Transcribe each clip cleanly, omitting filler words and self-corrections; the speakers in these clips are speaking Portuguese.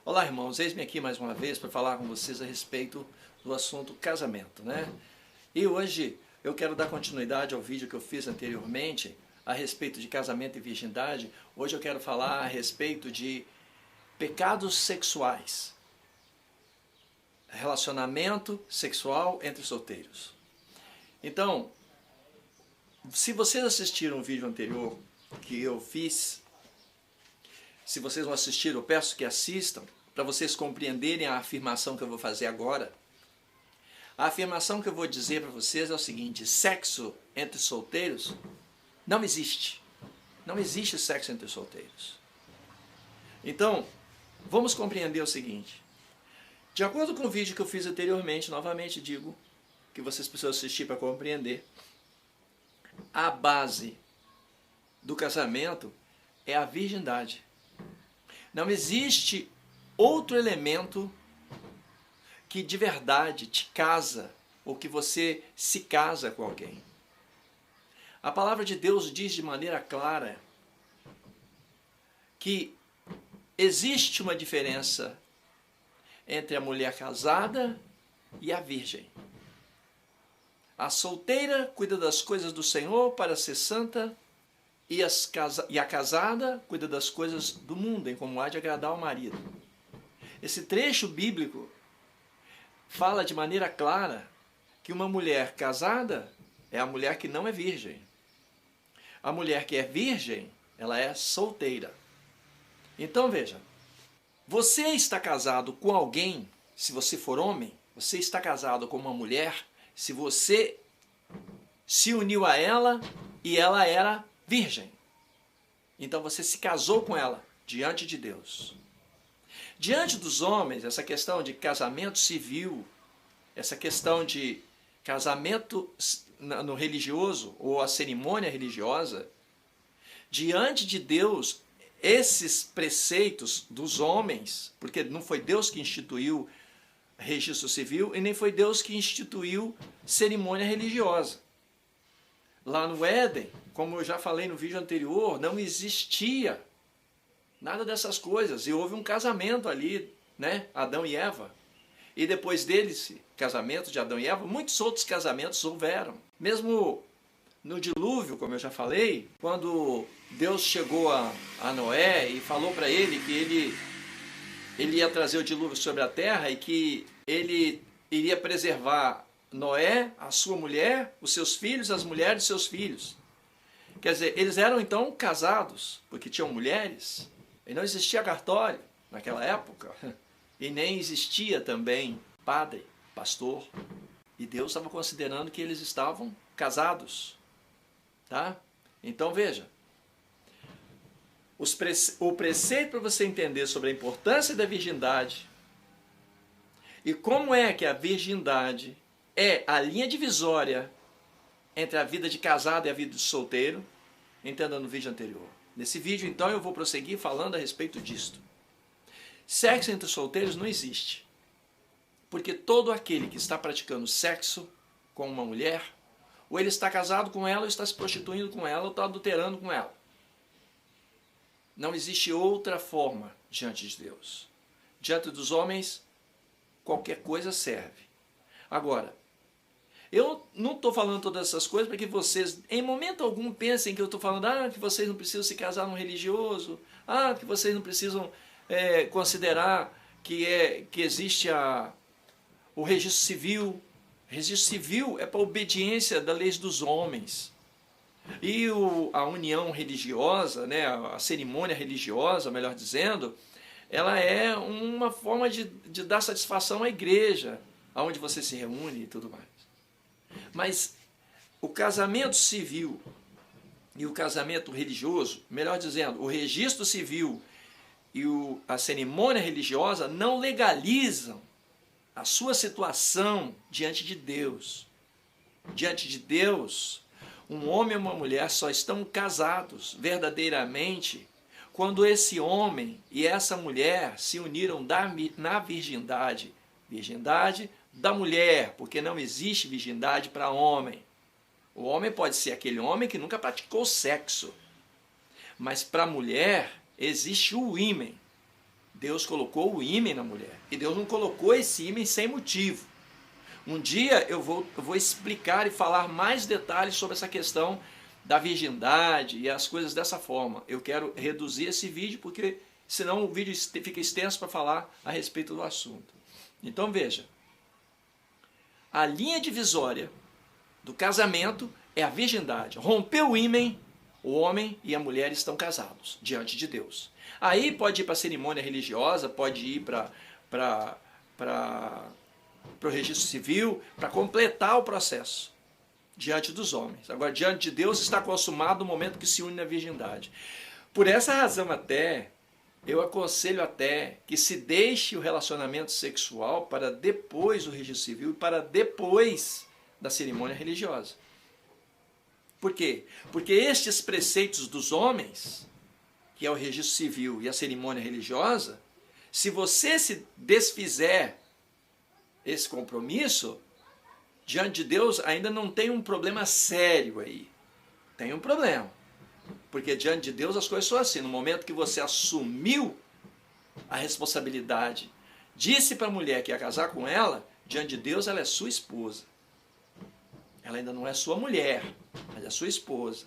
Olá, irmãos, eis-me aqui mais uma vez para falar com vocês a respeito do assunto casamento, né? E hoje eu quero dar continuidade ao vídeo que eu fiz anteriormente a respeito de casamento e virgindade. Hoje eu quero falar a respeito de pecados sexuais, relacionamento sexual entre solteiros. Então, se vocês assistiram o vídeo anterior que eu fiz, se vocês não assistiram, eu peço que assistam, para vocês compreenderem a afirmação que eu vou fazer agora. A afirmação que eu vou dizer para vocês é o seguinte: sexo entre solteiros não existe. Não existe sexo entre solteiros. Então, vamos compreender o seguinte. De acordo com o vídeo que eu fiz anteriormente, novamente digo que vocês precisam assistir para compreender, a base do casamento é a virgindade. Não existe outro elemento que de verdade te casa ou que você se casa com alguém. A palavra de Deus diz de maneira clara que existe uma diferença entre a mulher casada e a virgem. A solteira cuida das coisas do Senhor para ser santa, e a casada cuida das coisas do mundo, em como há de agradar ao marido. Esse trecho bíblico fala de maneira clara que uma mulher casada é a mulher que não é virgem. A mulher que é virgem, ela é solteira. Então veja, você está casado com alguém, se você for homem, você está casado com uma mulher, se você se uniu a ela e ela era virgem. Então você se casou com ela diante de Deus. Diante dos homens, essa questão de casamento civil, essa questão de casamento no religioso ou a cerimônia religiosa, diante de Deus, esses preceitos dos homens, porque não foi Deus que instituiu registro civil e nem foi Deus que instituiu cerimônia religiosa. Lá no Éden, como eu já falei no vídeo anterior, não existia nada dessas coisas. E houve um casamento ali, né? Adão e Eva. E depois deles, casamento de Adão e Eva, muitos outros casamentos houveram. Mesmo no dilúvio, como eu já falei, quando Deus chegou a Noé e falou para ele que ele ia trazer o dilúvio sobre a terra e que ele iria preservar Noé, a sua mulher, os seus filhos, as mulheres de seus filhos. Quer dizer, eles eram então casados, porque tinham mulheres, e não existia cartório naquela época, e nem existia também padre, pastor, e Deus estava considerando que eles estavam casados. Tá? Então veja, o preceito para você entender sobre a importância da virgindade e como é que a virgindade é a linha divisória entre a vida de casado e a vida de solteiro, entenda no vídeo anterior. Nesse vídeo, então, eu vou prosseguir falando a respeito disto. Sexo entre solteiros não existe, porque todo aquele que está praticando sexo com uma mulher, ou ele está casado com ela, ou está se prostituindo com ela, ou está adulterando com ela. Não existe outra forma diante de Deus. Diante dos homens, qualquer coisa serve. Agora, eu não estou falando todas essas coisas para que vocês, em momento algum, pensem que eu estou falando que vocês não precisam se casar num religioso, que vocês não precisam considerar que existe o registro civil. O registro civil é para a obediência das leis dos homens. E a união religiosa, né, a cerimônia religiosa, melhor dizendo, ela é uma forma de dar satisfação à igreja, onde você se reúne e tudo mais. Mas o casamento civil e o casamento religioso, melhor dizendo, o registro civil e a cerimônia religiosa não legalizam a sua situação diante de Deus. Diante de Deus, um homem e uma mulher só estão casados verdadeiramente quando esse homem e essa mulher se uniram na virgindade. Virgindade da mulher, porque não existe virgindade para homem. O homem pode ser aquele homem que nunca praticou sexo, mas para a mulher existe o ímen Deus colocou o ímen na mulher. E Deus não colocou esse ímen sem motivo. Um dia eu vou explicar e falar mais detalhes sobre essa questão da virgindade e as coisas dessa forma. Eu quero reduzir esse vídeo porque senão o vídeo fica extenso para falar a respeito do assunto. Então veja, a linha divisória do casamento é a virgindade. Rompeu o ímen, o homem e a mulher estão casados diante de Deus. Aí pode ir para a cerimônia religiosa, pode ir para o registro civil, para completar o processo diante dos homens. Agora, diante de Deus está consumado o momento que se une na virgindade. Por essa razão até, eu aconselho até que se deixe o relacionamento sexual para depois do registro civil e para depois da cerimônia religiosa. Por quê? Porque estes preceitos dos homens, que é o registro civil e a cerimônia religiosa, se você se desfizer esse compromisso, diante de Deus ainda não tem um problema sério aí. Tem um problema. Porque diante de Deus as coisas são assim. No momento que você assumiu a responsabilidade, disse para a mulher que ia casar com ela, diante de Deus ela é sua esposa. Ela ainda não é sua mulher, mas é sua esposa.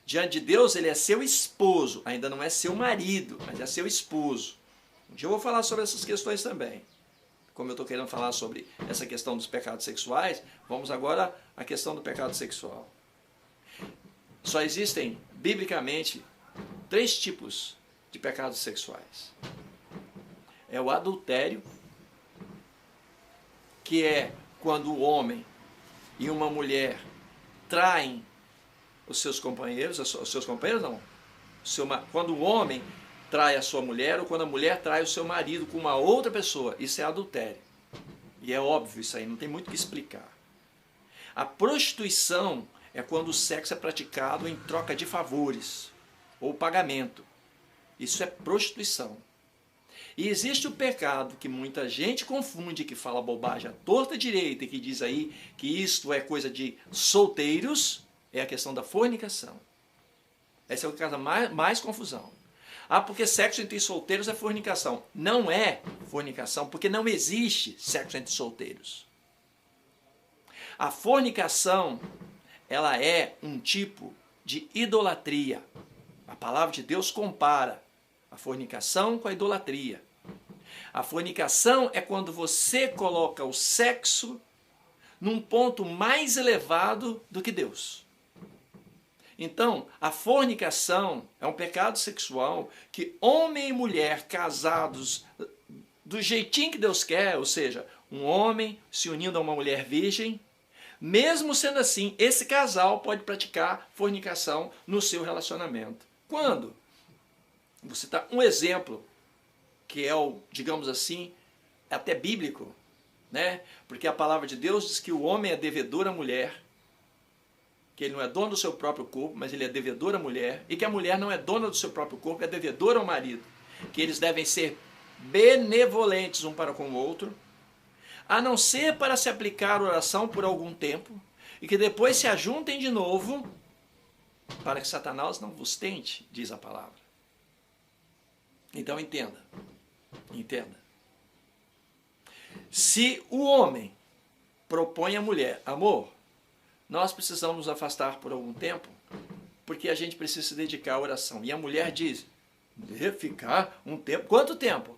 Diante de Deus ele é seu esposo, ainda não é seu marido, mas é seu esposo. Um dia eu vou falar sobre essas questões também. Como eu estou querendo falar sobre essa questão dos pecados sexuais, vamos agora à questão do pecado sexual. Só existem, biblicamente, 3 tipos de pecados sexuais. É o adultério, que é quando o homem e uma mulher traem os seus companheiros, quando o homem trai a sua mulher ou quando a mulher trai o seu marido com uma outra pessoa, isso é adultério. E é óbvio isso aí, não tem muito o que explicar. A prostituição é quando o sexo é praticado em troca de favores ou pagamento. Isso é prostituição. E existe o pecado que muita gente confunde, que fala bobagem à torta direita e que diz aí que isto é coisa de solteiros, é a questão da fornicação. Essa é o que causa mais confusão. Ah, porque sexo entre solteiros é fornicação. Não é fornicação, porque não existe sexo entre solteiros. A fornicação, ela é um tipo de idolatria. A palavra de Deus compara a fornicação com a idolatria. A fornicação é quando você coloca o sexo num ponto mais elevado do que Deus. Então, a fornicação é um pecado sexual que homem e mulher casados do jeitinho que Deus quer, ou seja, um homem se unindo a uma mulher virgem, mesmo sendo assim, esse casal pode praticar fornicação no seu relacionamento. Quando? Vou citar um exemplo, que é o, digamos assim, até bíblico, né? Porque a palavra de Deus diz que o homem é devedor à mulher, que ele não é dono do seu próprio corpo, mas ele é devedor à mulher, e que a mulher não é dona do seu próprio corpo, é devedora ao marido, que eles devem ser benevolentes um para com o outro, a não ser para se aplicar a oração por algum tempo, e que depois se ajuntem de novo, para que Satanás não vos tente, diz a palavra. Então entenda, entenda. Se o homem propõe à mulher, amor, nós precisamos nos afastar por algum tempo, porque a gente precisa se dedicar à oração. E a mulher diz, ficar um tempo, quanto tempo?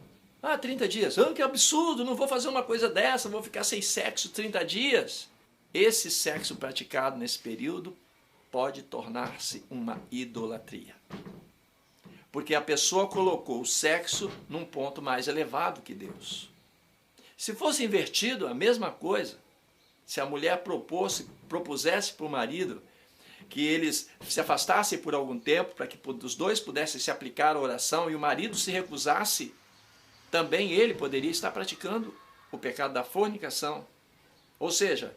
30 dias. Que absurdo, não vou fazer uma coisa dessa, vou ficar sem sexo 30 dias. Esse sexo praticado nesse período pode tornar-se uma idolatria. Porque a pessoa colocou o sexo num ponto mais elevado que Deus. Se fosse invertido, a mesma coisa. Se a mulher propusesse para o marido que eles se afastassem por algum tempo, para que os dois pudessem se aplicar à oração, e o marido se recusasse, também ele poderia estar praticando o pecado da fornicação. Ou seja,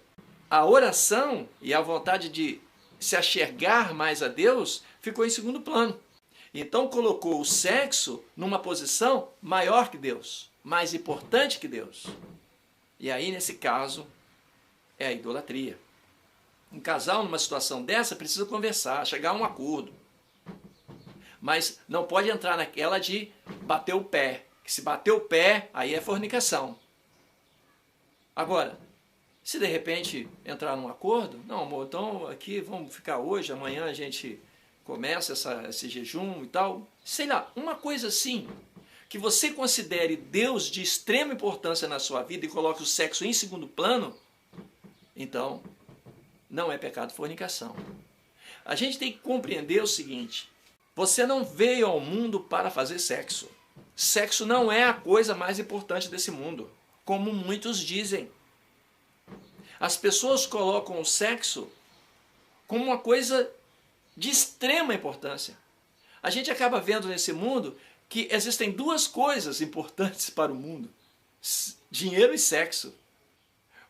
a oração e a vontade de se achegar mais a Deus ficou em segundo plano. Então colocou o sexo numa posição maior que Deus, mais importante que Deus. E aí, nesse caso, é a idolatria. Um casal numa situação dessa precisa conversar, chegar a um acordo. Mas não pode entrar naquela de bater o pé. Que se bater o pé, aí é fornicação. Agora, se de repente entrar num acordo, não, amor, então aqui vamos ficar hoje, amanhã a gente começa esse jejum e tal. Sei lá, uma coisa assim, que você considere Deus de extrema importância na sua vida e coloque o sexo em segundo plano, então não é pecado fornicação. A gente tem que compreender o seguinte: você não veio ao mundo para fazer sexo. Sexo não é a coisa mais importante desse mundo, como muitos dizem. As pessoas colocam o sexo como uma coisa de extrema importância. A gente acaba vendo nesse mundo que existem duas coisas importantes para o mundo: dinheiro e sexo.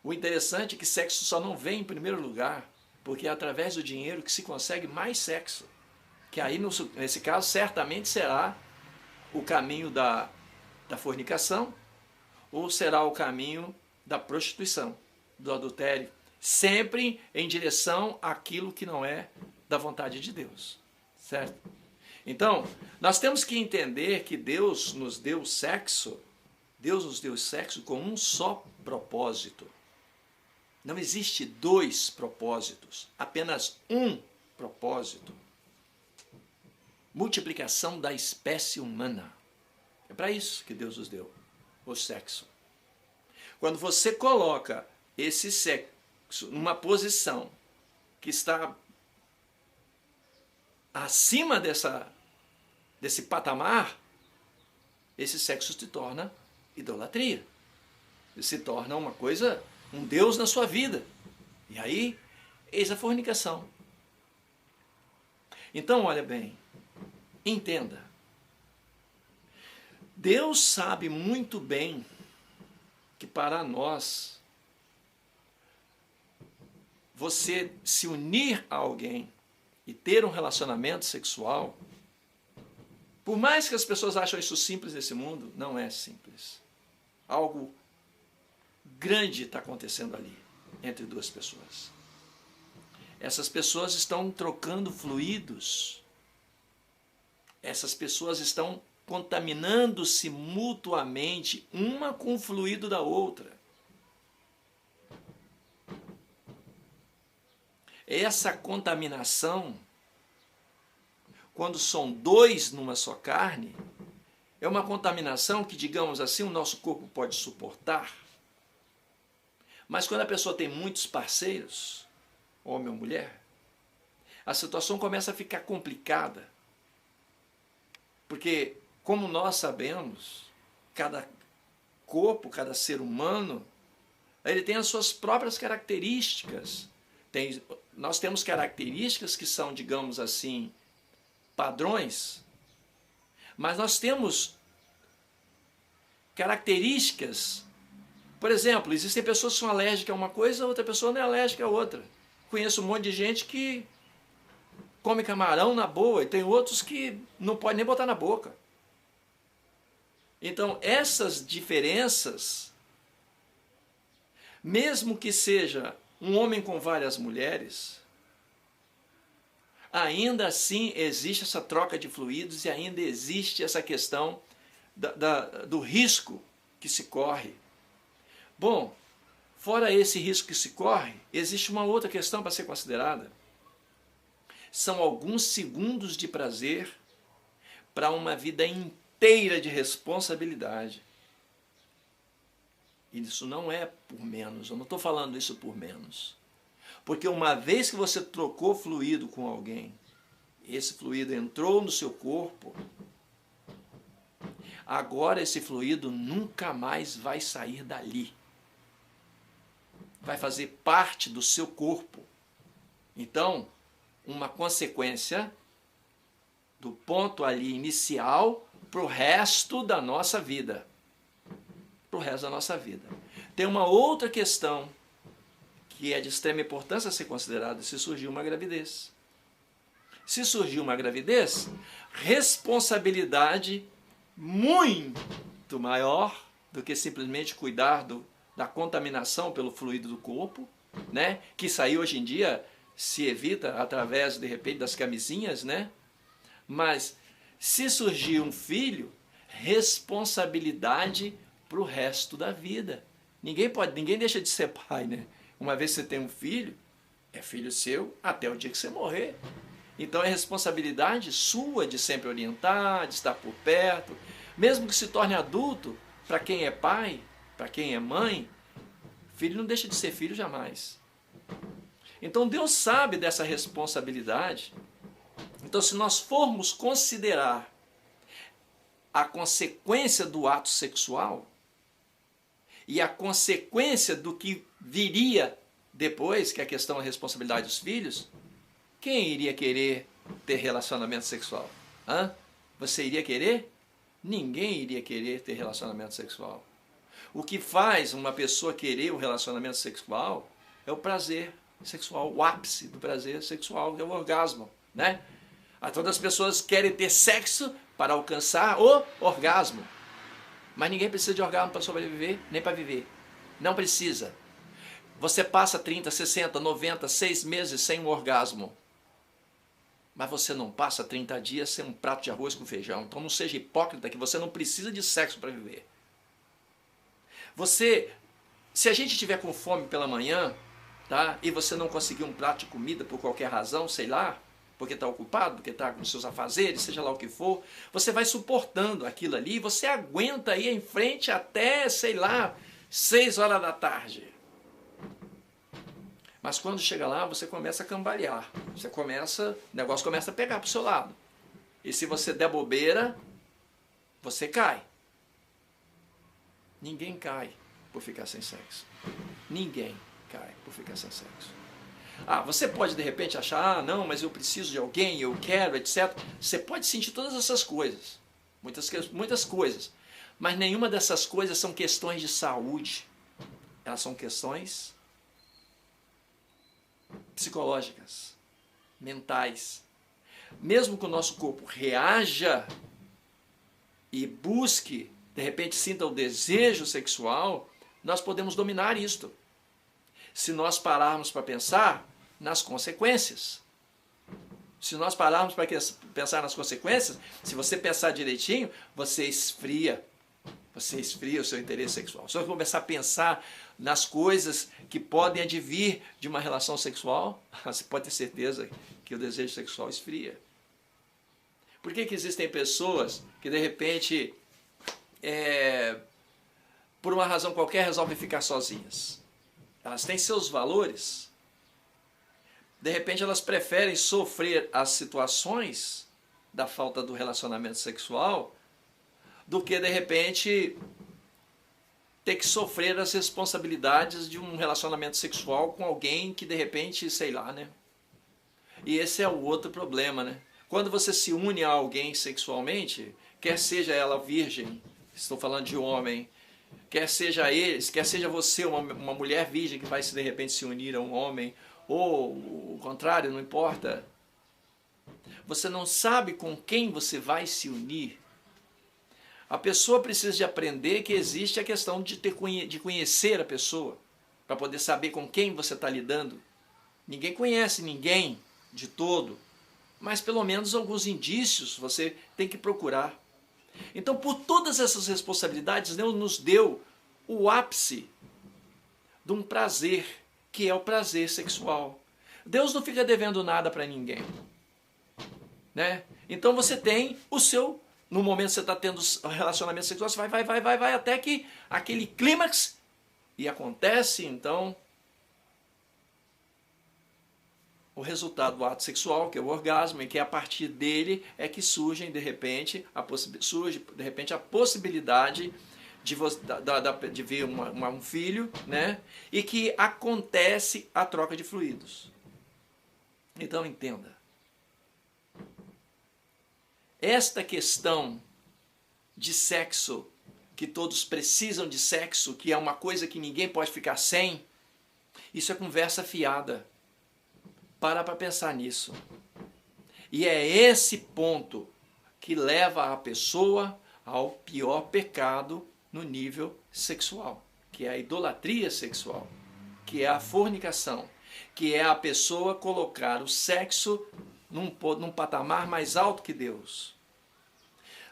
O interessante é que sexo só não vem em primeiro lugar, porque é através do dinheiro que se consegue mais sexo. Que aí, nesse caso, certamente será o caminho da fornicação ou será o caminho da prostituição, do adultério, sempre em direção àquilo que não é da vontade de Deus, certo? Então, nós temos que entender que Deus nos deu sexo com um só propósito. Não existe dois propósitos, apenas um propósito. Multiplicação da espécie humana. É para isso que Deus nos deu o sexo. Quando você coloca esse sexo numa posição que está acima desse patamar, esse sexo se torna idolatria. Se torna uma coisa, um Deus na sua vida. E aí, eis a fornicação. Então, olha bem, entenda. Deus sabe muito bem que para nós, você se unir a alguém e ter um relacionamento sexual, por mais que as pessoas acham isso simples nesse mundo, não é simples. Algo grande está acontecendo ali, entre duas pessoas. Essas pessoas estão trocando fluidos. Essas pessoas estão contaminando-se mutuamente, uma com o fluido da outra. Essa contaminação, quando são dois numa só carne, é uma contaminação que, digamos assim, o nosso corpo pode suportar. Mas quando a pessoa tem muitos parceiros, homem ou mulher, a situação começa a ficar complicada. Porque, como nós sabemos, cada corpo, cada ser humano, ele tem as suas próprias características. Nós temos características que são, digamos assim, padrões, mas nós temos características. Por exemplo, existem pessoas que são alérgicas a uma coisa, outra pessoa não é alérgica a outra. Conheço um monte de gente que come camarão na boa e tem outros que não pode nem botar na boca. Então, essas diferenças, mesmo que seja um homem com várias mulheres, ainda assim existe essa troca de fluidos e ainda existe essa questão do risco que se corre. Bom, fora esse risco que se corre, existe uma outra questão para ser considerada. São alguns segundos de prazer para uma vida inteira de responsabilidade. E isso não é por menos, eu não estou falando isso por menos. Porque uma vez que você trocou fluido com alguém, esse fluido entrou no seu corpo, agora esse fluido nunca mais vai sair dali. Vai fazer parte do seu corpo. Então, uma consequência do ponto ali inicial para o resto da nossa vida. Para o resto da nossa vida. Tem uma outra questão que é de extrema importância a ser considerada se surgir uma gravidez. Se surgir uma gravidez, responsabilidade muito maior do que simplesmente cuidar da contaminação pelo fluido do corpo, né? Que isso aí hoje em dia se evita através, de repente, das camisinhas, né? Mas se surgir um filho, responsabilidade para o resto da vida. Ninguém deixa de ser pai, né? Uma vez que você tem um filho, é filho seu até o dia que você morrer. Então é responsabilidade sua de sempre orientar, de estar por perto. Mesmo que se torne adulto, para quem é pai, para quem é mãe, filho não deixa de ser filho jamais. Então Deus sabe dessa responsabilidade. Então, se nós formos considerar a consequência do ato sexual e a consequência do que viria depois, que é a questão da responsabilidade dos filhos, quem iria querer ter relacionamento sexual? Hã? Você iria querer? Ninguém iria querer ter relacionamento sexual. O que faz uma pessoa querer o relacionamento sexual é o prazer sexual, o ápice do prazer sexual, que é o orgasmo, né? Todas as pessoas querem ter sexo para alcançar o orgasmo. Mas ninguém precisa de orgasmo para sobreviver, nem para viver. Não precisa. Você passa 30, 60, 90, 6 meses sem um orgasmo. Mas você não passa 30 dias sem um prato de arroz com feijão. Então não seja hipócrita que você não precisa de sexo para viver. Se a gente estiver com fome pela manhã, tá? E você não conseguir um prato de comida por qualquer razão, sei lá, porque está ocupado, porque está com seus afazeres, seja lá o que for, você vai suportando aquilo ali e você aguenta ir em frente até, sei lá, 6 horas da tarde. Mas quando chega lá, você começa a cambalear. O negócio começa a pegar para o seu lado. E se você der bobeira, você cai. Ninguém cai por ficar sem sexo. Ninguém cai por ficar sem sexo. Você pode de repente achar, não, mas eu preciso de alguém, eu quero, etc. Você pode sentir todas essas coisas, muitas coisas, mas nenhuma dessas coisas são questões de saúde. Elas são questões psicológicas, mentais. Mesmo que o nosso corpo reaja e busque, de repente sinta o desejo sexual, nós podemos dominar isto. Se nós pararmos para pensar nas consequências. Se nós pararmos para pensar nas consequências, se você pensar direitinho, você esfria o seu interesse sexual. Se você começar a pensar nas coisas que podem advir de uma relação sexual, você pode ter certeza que o desejo sexual esfria. Por que existem pessoas que de repente, por uma razão qualquer, resolvem ficar sozinhas? Elas têm seus valores. De repente elas preferem sofrer as situações da falta do relacionamento sexual do que de repente ter que sofrer as responsabilidades de um relacionamento sexual com alguém que de repente, sei lá, né? E esse é o outro problema, né? Quando você se une a alguém sexualmente, quer seja ela virgem, estou falando de homem, quer seja você uma mulher virgem que vai de repente se unir a um homem, ou o contrário, não importa. Você não sabe com quem você vai se unir. A pessoa precisa de aprender que existe a questão de conhecer a pessoa, para poder saber com quem você está lidando. Ninguém conhece ninguém de todo, mas pelo menos alguns indícios você tem que procurar. Então, por todas essas responsabilidades, Deus nos deu o ápice de um prazer, que é o prazer sexual. Deus não fica devendo nada para ninguém, né? Então você tem o seu, no momento que você está tendo relacionamento sexual, você vai até que aquele clímax, e acontece então o resultado do ato sexual, que é o orgasmo, e que a partir dele é que surge de repente a possibilidade de vir um filho, né? E que acontece a troca de fluidos. Então entenda, esta questão de sexo, que todos precisam de sexo, que é uma coisa que ninguém pode ficar sem, isso é conversa fiada. Para pensar nisso. E é esse ponto que leva a pessoa ao pior pecado no nível sexual, que é a idolatria sexual, que é a fornicação, que é a pessoa colocar o sexo num patamar mais alto que Deus.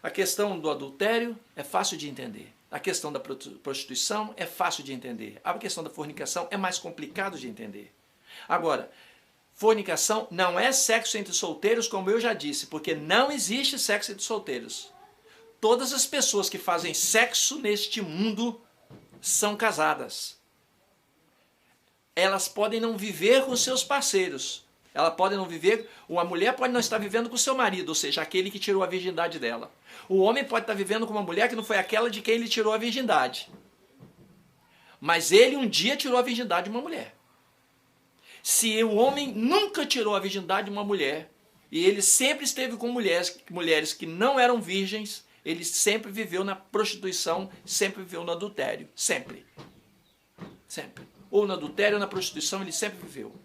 A questão do adultério é fácil de entender. A questão da prostituição é fácil de entender. A questão da fornicação é mais complicado de entender. Agora, fornicação não é sexo entre solteiros, como eu já disse, porque não existe sexo entre solteiros. Todas as pessoas que fazem sexo neste mundo são casadas. Elas podem não viver com seus parceiros. Ela pode não viver, uma mulher pode não estar vivendo com seu marido, ou seja, aquele que tirou a virgindade dela. O homem pode estar vivendo com uma mulher que não foi aquela de quem ele tirou a virgindade. Mas ele um dia tirou a virgindade de uma mulher. Se o homem nunca tirou a virgindade de uma mulher, e ele sempre esteve com mulheres que não eram virgens, ele sempre viveu na prostituição, sempre viveu no adultério. Sempre. Sempre. Ou no adultério ou na prostituição, ele sempre viveu.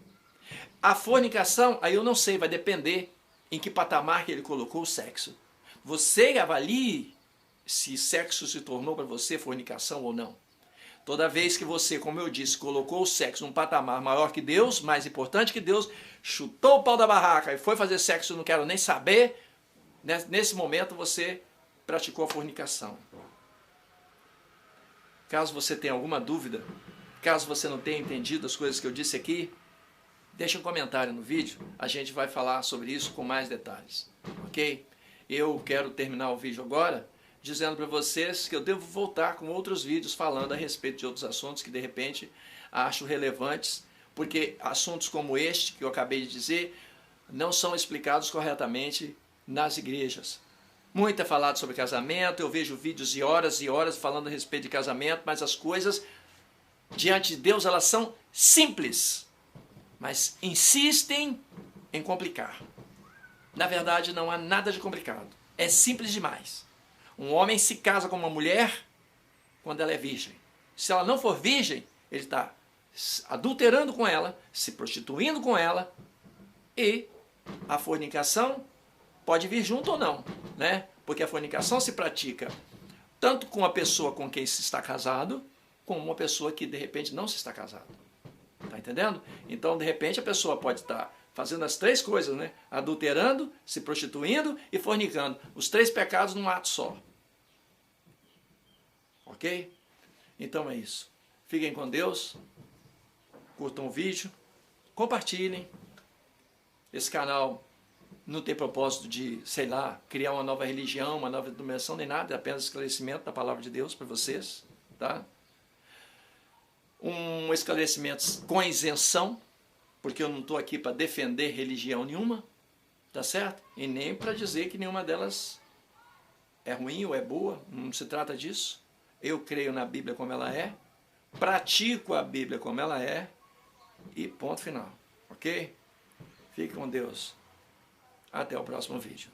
A fornicação, aí eu não sei, vai depender em que patamar que ele colocou o sexo. Você avalie se sexo se tornou para você fornicação ou não. Toda vez que você, como eu disse, colocou o sexo num patamar maior que Deus, mais importante que Deus, chutou o pau da barraca e foi fazer sexo, não quero nem saber, nesse momento você praticou a fornicação. Caso você tenha alguma dúvida, caso você não tenha entendido as coisas que eu disse aqui, deixa um comentário no vídeo, a gente vai falar sobre isso com mais detalhes, ok? Eu quero terminar o vídeo agora dizendo para vocês que eu devo voltar com outros vídeos falando a respeito de outros assuntos que de repente acho relevantes, porque assuntos como este que eu acabei de dizer não são explicados corretamente nas igrejas. Muito é falado sobre casamento, eu vejo vídeos de horas e horas falando a respeito de casamento, mas as coisas diante de Deus elas são simples, mas insistem em complicar. Na verdade não há nada de complicado, é simples demais. Um homem se casa com uma mulher quando ela é virgem. Se ela não for virgem, ele está adulterando com ela, se prostituindo com ela, e a fornicação pode vir junto ou não, né? Porque a fornicação se pratica tanto com a pessoa com quem se está casado, como uma pessoa que de repente não se está casado. Tá entendendo? Então, de repente, a pessoa pode estar fazendo as três coisas, né? Adulterando, se prostituindo e fornicando. Os três pecados num ato só. Ok? Então é isso. Fiquem com Deus. Curtam o vídeo. Compartilhem. Esse canal não tem propósito de, sei lá, criar uma nova religião, uma nova denominação, nem nada. É apenas esclarecimento da palavra de Deus para vocês. Tá? Um esclarecimento com isenção, porque eu não estou aqui para defender religião nenhuma, tá certo? E nem para dizer que nenhuma delas é ruim ou é boa, não se trata disso. Eu creio na Bíblia como ela é, pratico a Bíblia como ela é, e ponto final, ok? Fique com Deus. Até o próximo vídeo.